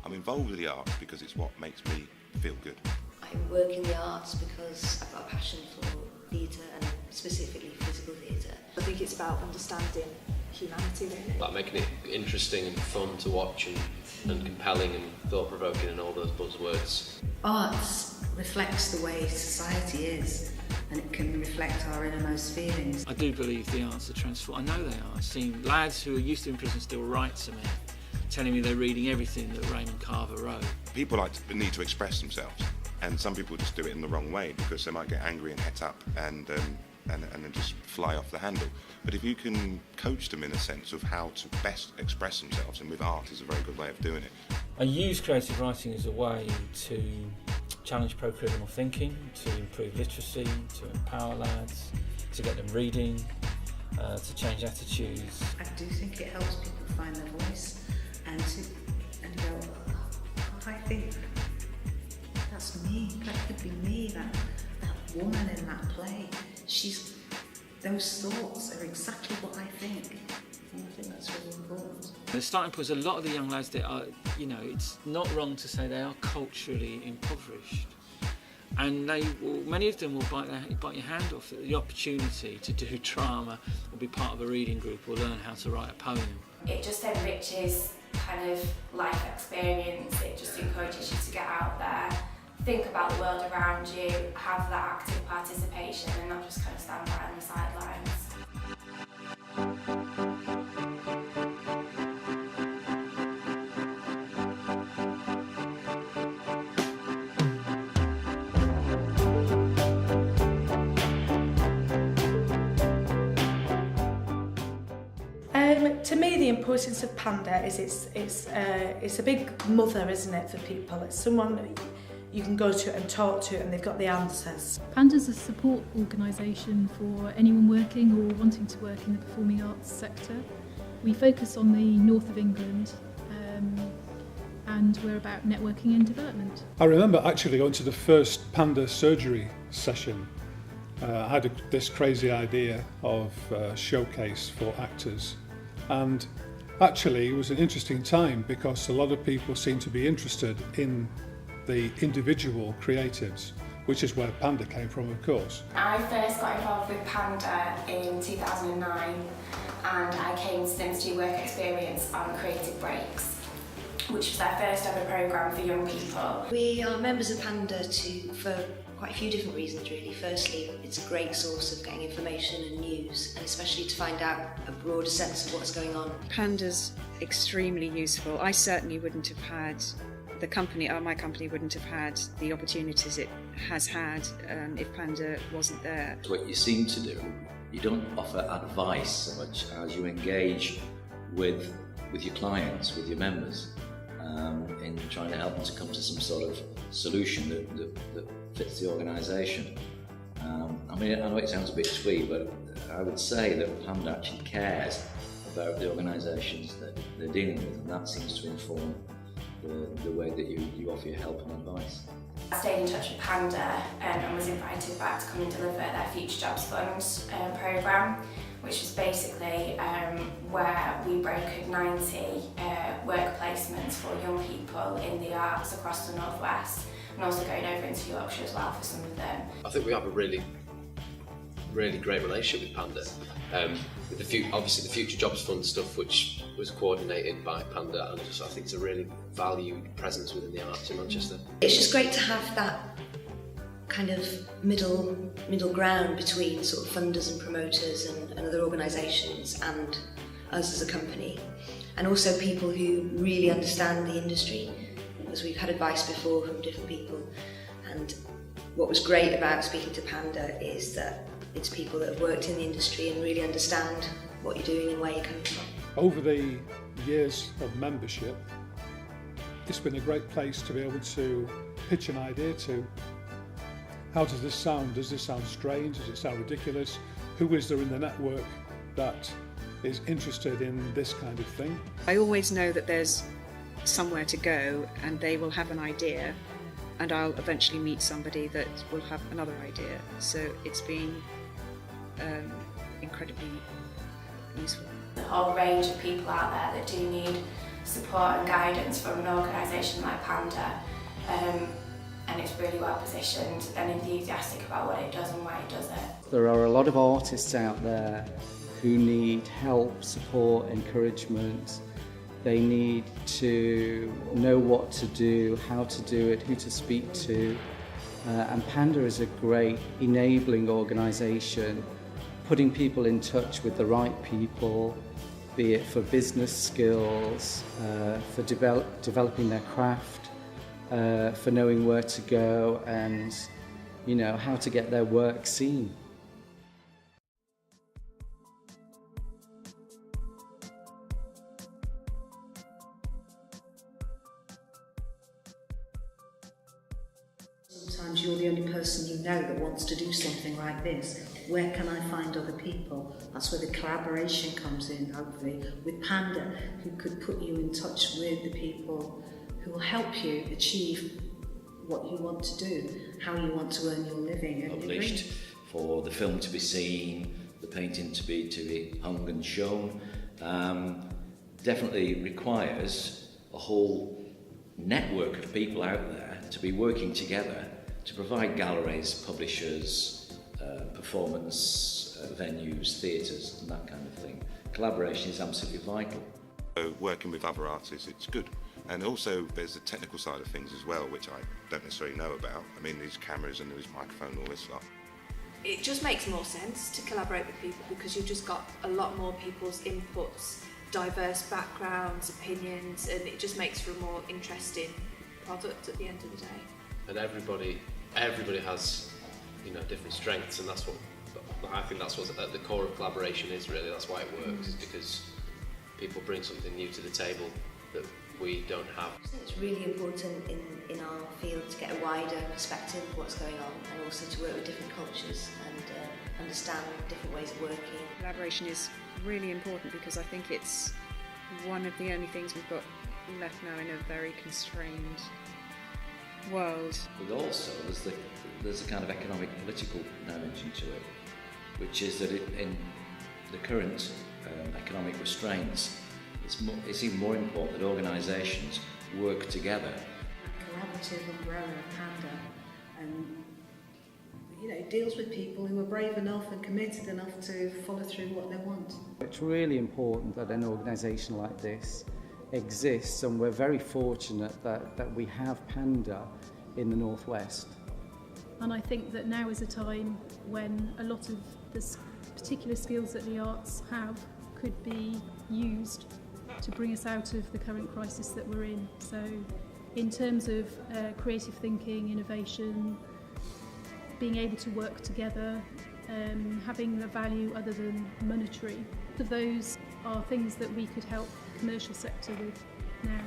I'm involved with the arts because it's what makes me feel good. I work in the arts because I've got a passion for theatre and specifically physical theatre. I think it's about understanding humanity, really. Like making it interesting and fun to watch and compelling and thought-provoking and all those buzzwords. Arts reflects the way society is, and it can reflect our innermost feelings. I do believe the arts are transformed. I know they are. I've seen lads who are used to in prison still write to me, telling me they're reading everything that Raymond Carver wrote. People need to express themselves, and some people just do it in the wrong way because they might get angry and het up and then just fly off the handle. But if you can coach them in a sense of how to best express themselves, and with art is a very good way of doing it. I use creative writing as a way to challenge pro-criminal thinking, to improve literacy, to empower lads, to get them reading, to change attitudes. I do think it helps people find their voice and go, oh, I think that's me, that could be me, that woman in that play. Those thoughts are exactly what I think. And I think that's really important. The starting point is a lot of the young lads that are, it's not wrong to say they are culturally impoverished. And many of them will bite your hand off at the opportunity to do drama or be part of a reading group or learn how to write a poem. It just enriches kind of life experience. It just encourages you to get out there, think about the world around you, have that active participation and not just kind of stand right on the sidelines. To me, the importance of Panda is it's a big mother, isn't it, for people? It's someone you can go to and talk to, and they've got the answers. Panda's a support organisation for anyone working or wanting to work in the performing arts sector. We focus on the north of England, and we're about networking and development. I remember actually going to the first Panda surgery session. I had this crazy idea of a showcase for actors, and actually it was an interesting time because a lot of people seemed to be interested in the individual creatives, which is where Panda came from, of course. I first got involved with Panda in 2009 and I came to them to do work experience on Creative Breaks, which was their first ever programme for young people. We are members of Panda for quite a few different reasons, really. Firstly, it's a great source of getting information and news, and especially to find out a broader sense of what's going on. Panda's extremely useful. I certainly wouldn't have had my company wouldn't have had the opportunities it has had if Panda wasn't there. What you seem to do, you don't offer advice so much as you engage with your clients, with your members, in trying to help them to come to some sort of solution that fits the organisation. I know it sounds a bit twee, but I would say that Panda actually cares about the organisations that they're dealing with, and that seems to inform the way that you offer your help and advice. I stayed in touch with Panda and was invited back to come and deliver their Future Jobs Fund programme, which was basically where we brokered 90 work placements for young people in the arts across the North West, and also going over into Yorkshire as well for some of them. I think we have a really great relationship with Panda. Obviously the Future Jobs Fund stuff, which was coordinated by Panda, and I think it's a really valued presence within the arts in Manchester. It's just great to have that kind of middle ground between sort of funders and promoters and other organisations and us as a company, and also people who really understand the industry, because we've had advice before from different people. And what was great about speaking to Panda is that it's people that have worked in the industry and really understand what you're doing and where you're coming from. Over the years of membership, it's been a great place to be able to pitch an idea to. How does this sound? Does this sound strange? Does it sound ridiculous? Who is there in the network that is interested in this kind of thing? I always know that there's somewhere to go and they will have an idea, and I'll eventually meet somebody that will have another idea. So it's been incredibly useful. A whole range of people out there that do need support and guidance from an organisation like Panda, and it's really well positioned and enthusiastic about what it does and why it does it. There are a lot of artists out there who need help, support, encouragement. They need to know what to do, how to do it, who to speak to. And Panda is a great enabling organisation, putting people in touch with the right people, be it for business skills, for developing their craft, for knowing where to go and, you know, how to get their work seen. Sometimes you're the only person you know that wants to do something like this. Where can I find other people? That's where the collaboration comes in, hopefully, with Panda, who could put you in touch with the people who will help you achieve what you want to do, how you want to earn your living. And published for the film to be seen, the painting to be hung and shown, definitely requires a whole network of people out there to be working together to provide galleries, publishers, performance venues, theatres and that kind of thing. Collaboration is absolutely vital. So working with other artists, it's good. And also there's the technical side of things as well, which I don't necessarily know about. I mean, these cameras and these microphones and all this stuff. It just makes more sense to collaborate with people because you've just got a lot more people's inputs, diverse backgrounds, opinions, and it just makes for a more interesting product at the end of the day. And everybody has, you know, different strengths, and that's what I think that's what at the core of collaboration is really. That's why it works, is because people bring something new to the table that we don't have. I think it's really important in our field to get a wider perspective of what's going on, and also to work with different cultures and understand different ways of working. Collaboration is really important because I think it's one of the only things we've got left now in a very constrained world. But also there's a kind of economic political dimension to it, which is that in the current economic restraints, it's even more important that organisations work together. A collaborative umbrella of Panda, and you know, deals with people who are brave enough and committed enough to follow through what they want. It's really important that an organisation like this exists, and we're very fortunate that we have Panda in the Northwest. And I think that now is a time when a lot of the particular skills that the arts have could be used to bring us out of the current crisis that we're in. So in terms of creative thinking, innovation, being able to work together, having a value other than monetary, those are things that we could help the commercial sector with now.